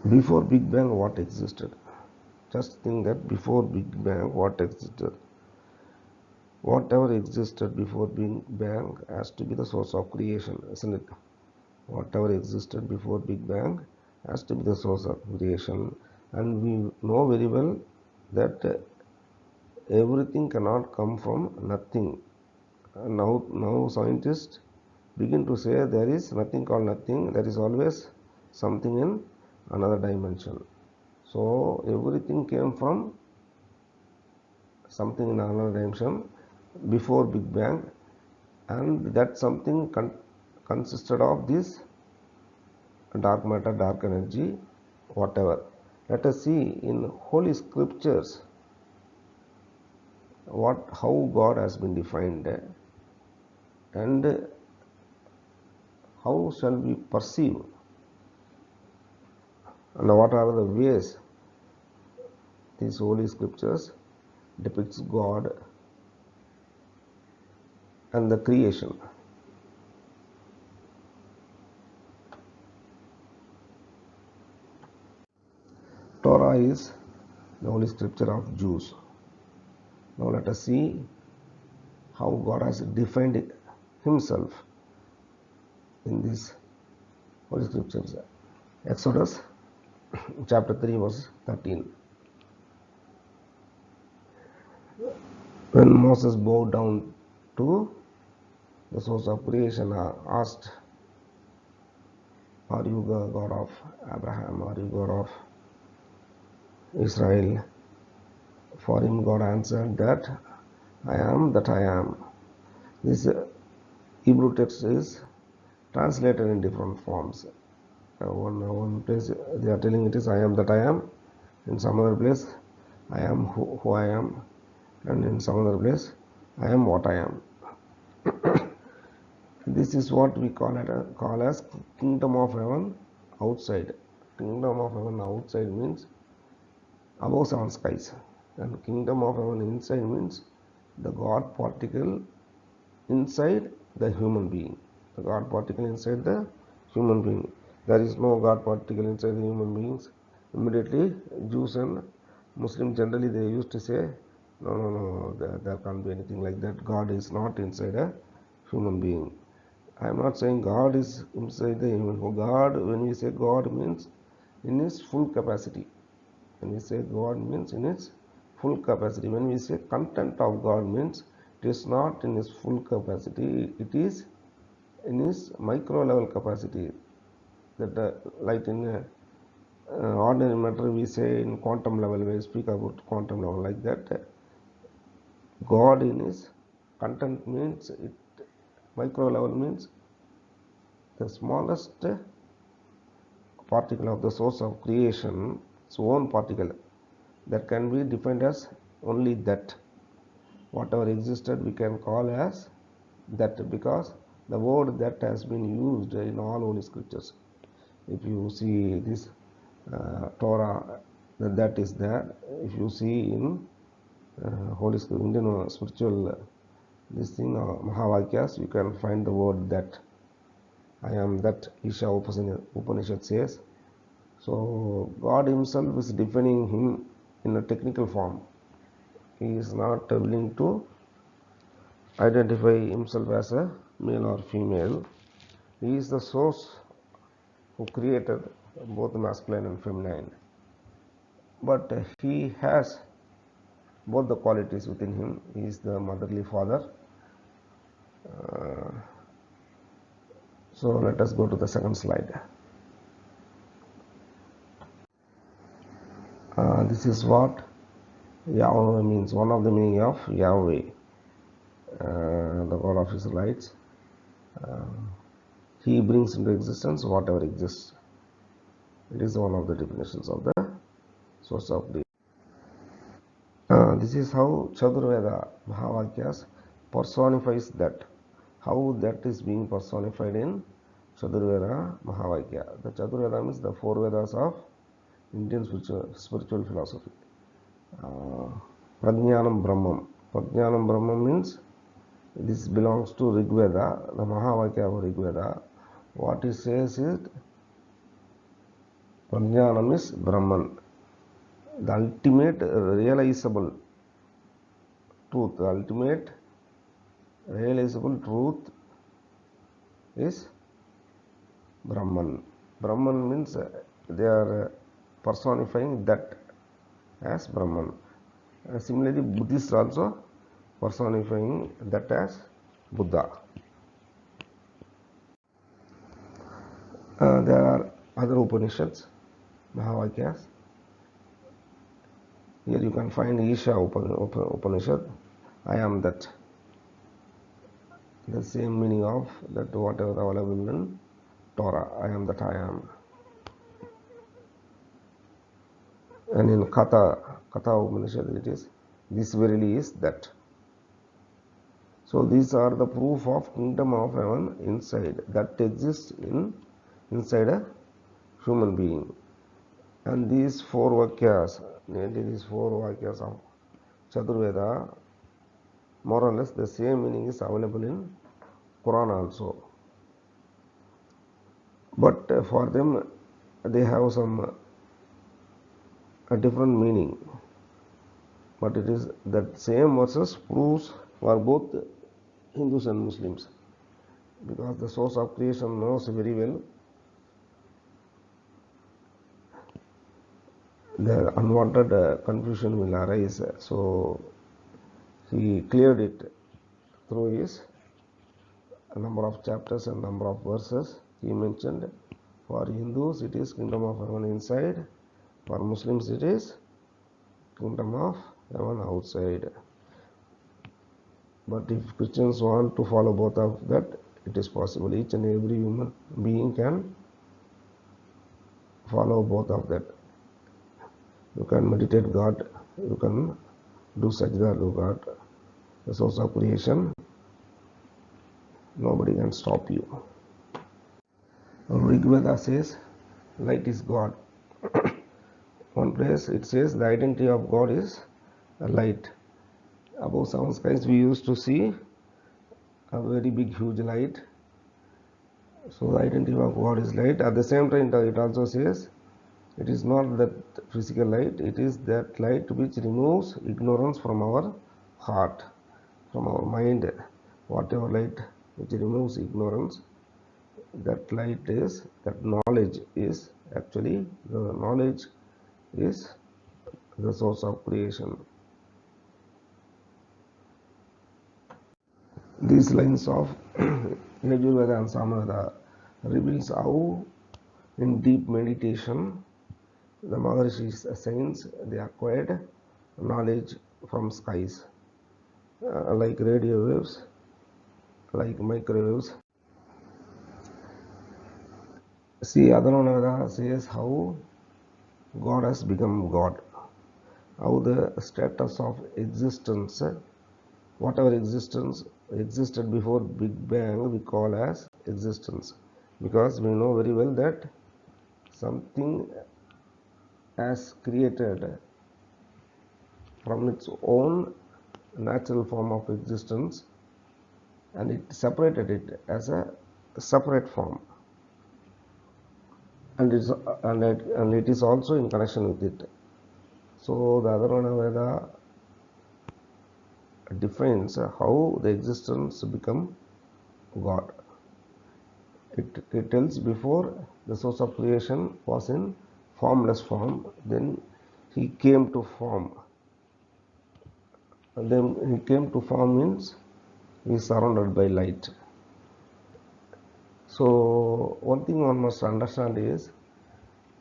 Before Big Bang, what existed? Just think that before Big Bang, what existed? Whatever existed before Big Bang has to be the source of creation, isn't it? Whatever existed before Big Bang has to be the source of creation, and we know very well that everything cannot come from nothing. Now scientists begin to say there is nothing called nothing, there is always something in another dimension. So everything came from something in another dimension before Big Bang, and that something consisted of this dark matter, dark energy, whatever. Let us see in Holy Scriptures how God has been defined, and how shall we perceive, and what are the ways these Holy Scriptures depicts God and the creation. Torah is the Holy Scripture of Jews. Now let us see how God has defined Himself in these Holy Scriptures. Exodus chapter 3 verse 13. When Moses bowed down to the source of creation, asked, "Are you the God of Abraham? Are you God of Israel?" For him God answered that, "I am that I am." This Hebrew text is translated in different forms. One place they are telling it is "I am that I am," in some other place "I am who I am," and in some other place "I am what I am." This is what we call as kingdom of heaven outside. Kingdom of heaven outside means above seven skies, and kingdom of heaven inside means the God particle inside the human being. The God particle inside the human being. There is no God particle inside the human beings. Immediately Jews and Muslims generally they used to say, no, there can't be anything like that. God is not inside a human being. I am not saying God is inside the human. God, when we say God, means in His full capacity. When we say God means in its full capacity. When we say content of God means it is not in His full capacity. It is in His micro level capacity. That like in ordinary matter we say in quantum level, we speak about quantum level like that. God in His content means it. Micro level means the smallest particle of the source of creation, its own particle, that can be defined as only that. Whatever existed we can call as that, because the word that has been used in all Holy Scriptures. If you see this Torah, that is there. If you see in Holy Scripture, Indian spiritual this thing, Mahavakyas, you can find the word that. I am that, ISHA Upanishad says. So God Himself is defining Him in a technical form. He is not willing to identify Himself as a male or female. He is the source who created both masculine and feminine. But He has both the qualities within Him. He is the motherly father. So let us go to the second slide. This is what Yahweh means. One of the meaning of Yahweh, the God of Israelites. He brings into existence whatever exists. It is one of the definitions of the source of the. This is how Chatur Mahavakyas personifies that. How that is being personified in Chatur Mahavakya. The Chatur means the four Vedas of Indian spiritual philosophy. Prajnanam Brahmam. Prajnanam Brahmam means this belongs to Rig Veda, the Mahavakya of Rig Veda. What it says is Prajnanam is Brahman. The ultimate realizable truth, the ultimate realizable truth is Brahman. Brahman means they are personifying that as Brahman. Similarly, Buddhists also personifying that as Buddha. There are other Upanishads, Mahavakyas. Here you can find ISHA Upanishad, I am that. The same meaning of that whatever available in Torah, I am that I am. And in Katha Upanishad it is, this verily is that. So these are the proof of kingdom of heaven inside, that exists inside a human being. And these four Vakyas, namely these four Vakyas of Chatur, more or less the same meaning is available in Quran also. But for them, they have some a different meaning. But it is that same verses proves for both Hindus and Muslims, because the source of creation knows very well the unwanted confusion will arise. So he cleared it through his number of chapters and number of verses. He mentioned for Hindus it is kingdom of heaven inside, for Muslims it is kingdom of heaven outside. But if Christians want to follow both of that, it is possible. Each and every human being can follow both of that. You can meditate God, you can do sajda to God, the source of creation. Nobody can stop you. Rig Veda says light is God. One place it says the identity of God is a light. Above seven skies we used to see a very big huge light. So the identity of God is light. At the same time it also says it is not that physical light, it is that light which removes ignorance from our heart, from our mind. Whatever light which removes ignorance, that light is, that knowledge is actually, the knowledge is the source of creation. These lines of Yajurveda and Samaveda reveals how in deep meditation the Maharishis, saints, they acquired knowledge from skies, like radio waves, like microwaves. See, Adharvana says how God has become God, how the status of existence, whatever existence existed before Big Bang, we call as existence, because we know very well that something has created from its own natural form of existence, and it separated it as a separate form, and it is also in connection with it. So the Adharvana Veda defines how the existence become God. It tells before the source of creation was in formless form, then he came to form. And then he came to form means he is surrounded by light. So one thing one must understand is,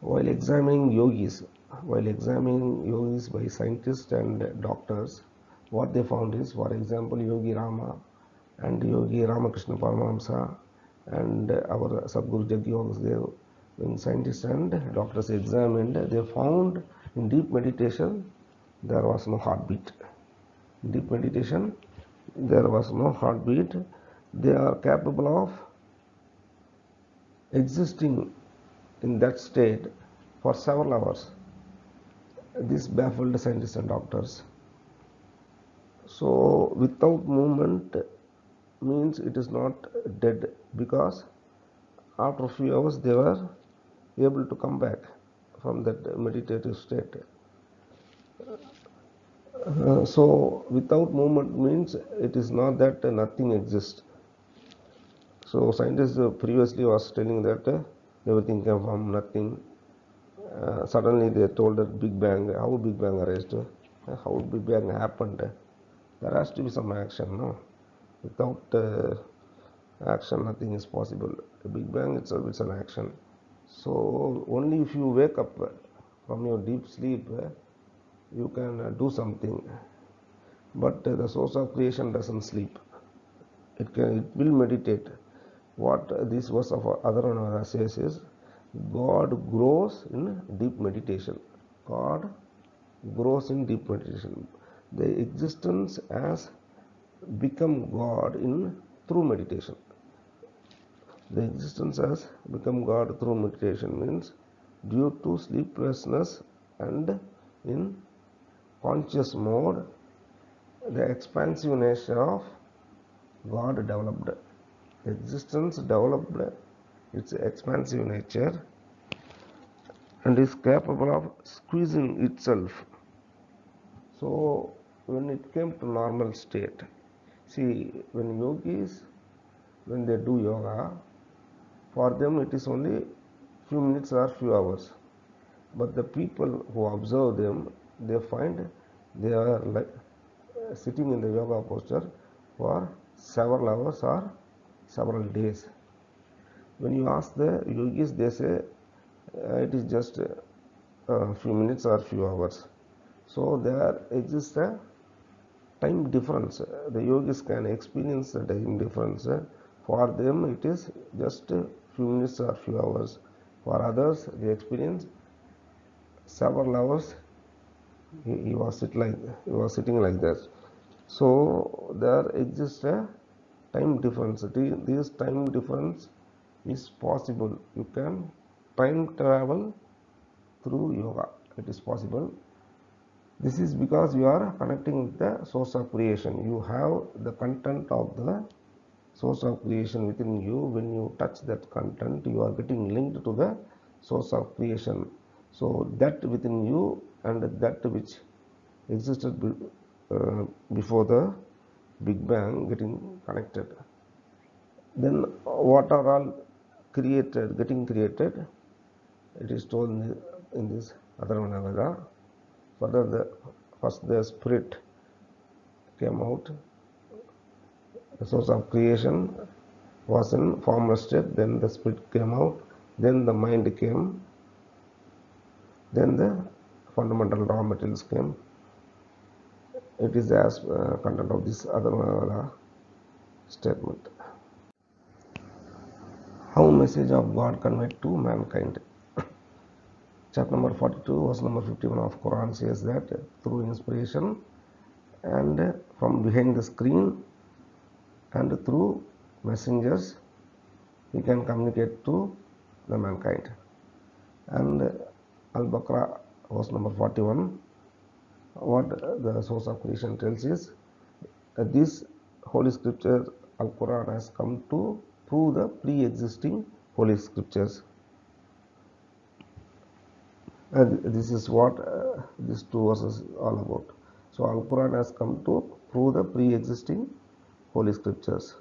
while examining yogis by scientists and doctors, what they found is, for example, Yogi Rama and Yogi Ramakrishna Paramahamsa and our Sadguru Jaggi Vasudeva, when scientists and doctors examined, they found in deep meditation there was no heartbeat. In deep meditation there was no heartbeat. They are capable of existing in that state for several hours. This baffled scientists and doctors. So without movement means it is not dead, because after a few hours they were able to come back. from that meditative state. So without movement means it is not that nothing exists. So scientists previously was telling that everything came from nothing. Suddenly they told that Big Bang, how Big Bang arose, how Big Bang happened. There has to be some action, no? Without action, nothing is possible. The Big Bang itself is an action. So only if you wake up from your deep sleep, you can do something. But the source of creation doesn't sleep. It will meditate. What this verse of Attained says is, God grows in deep meditation. God grows in deep meditation. The existence has become God through meditation. The existence has become God through meditation means due to sleeplessness and in conscious mode, the expansive nature of God developed. Existence developed its expansive nature and is capable of squeezing itself. So when it came to normal state, see, when yogis, when they do yoga, for them it is only few minutes or few hours. But the people who observe them, they find they are like sitting in the yoga posture for several hours or several days. When you ask the yogis, they say it is just a few minutes or few hours. So there exists a time difference. The yogis can experience the time difference. For them it is just a few minutes or few hours. For others they experience several hours. He was sitting like that. So there exists a time difference. This time difference is possible. You can time travel through yoga. It is possible. This is because you are connecting with the source of creation. You have the content of the source of creation within you. When you touch that content, you are getting linked to the source of creation. So that within you and that which existed before the Big Bang getting connected. Then what are all getting created? It is told in this Attained. Further, first the spirit came out. The source of creation was in formless state. Then the spirit came out. Then the mind came. Then the fundamental raw materials came. It is as content of this Attained statement. How message of God conveyed to mankind? Chapter number 42, verse number 51 of Quran says that through inspiration and from behind the screen and through messengers he can communicate to the mankind. And Al-Baqarah, verse number 41, what the source of creation tells is this holy scripture Al-Quran has come to prove the pre-existing holy scriptures. This is what these two verses all about. So Al-Quran has come to prove the pre-existing holy scriptures.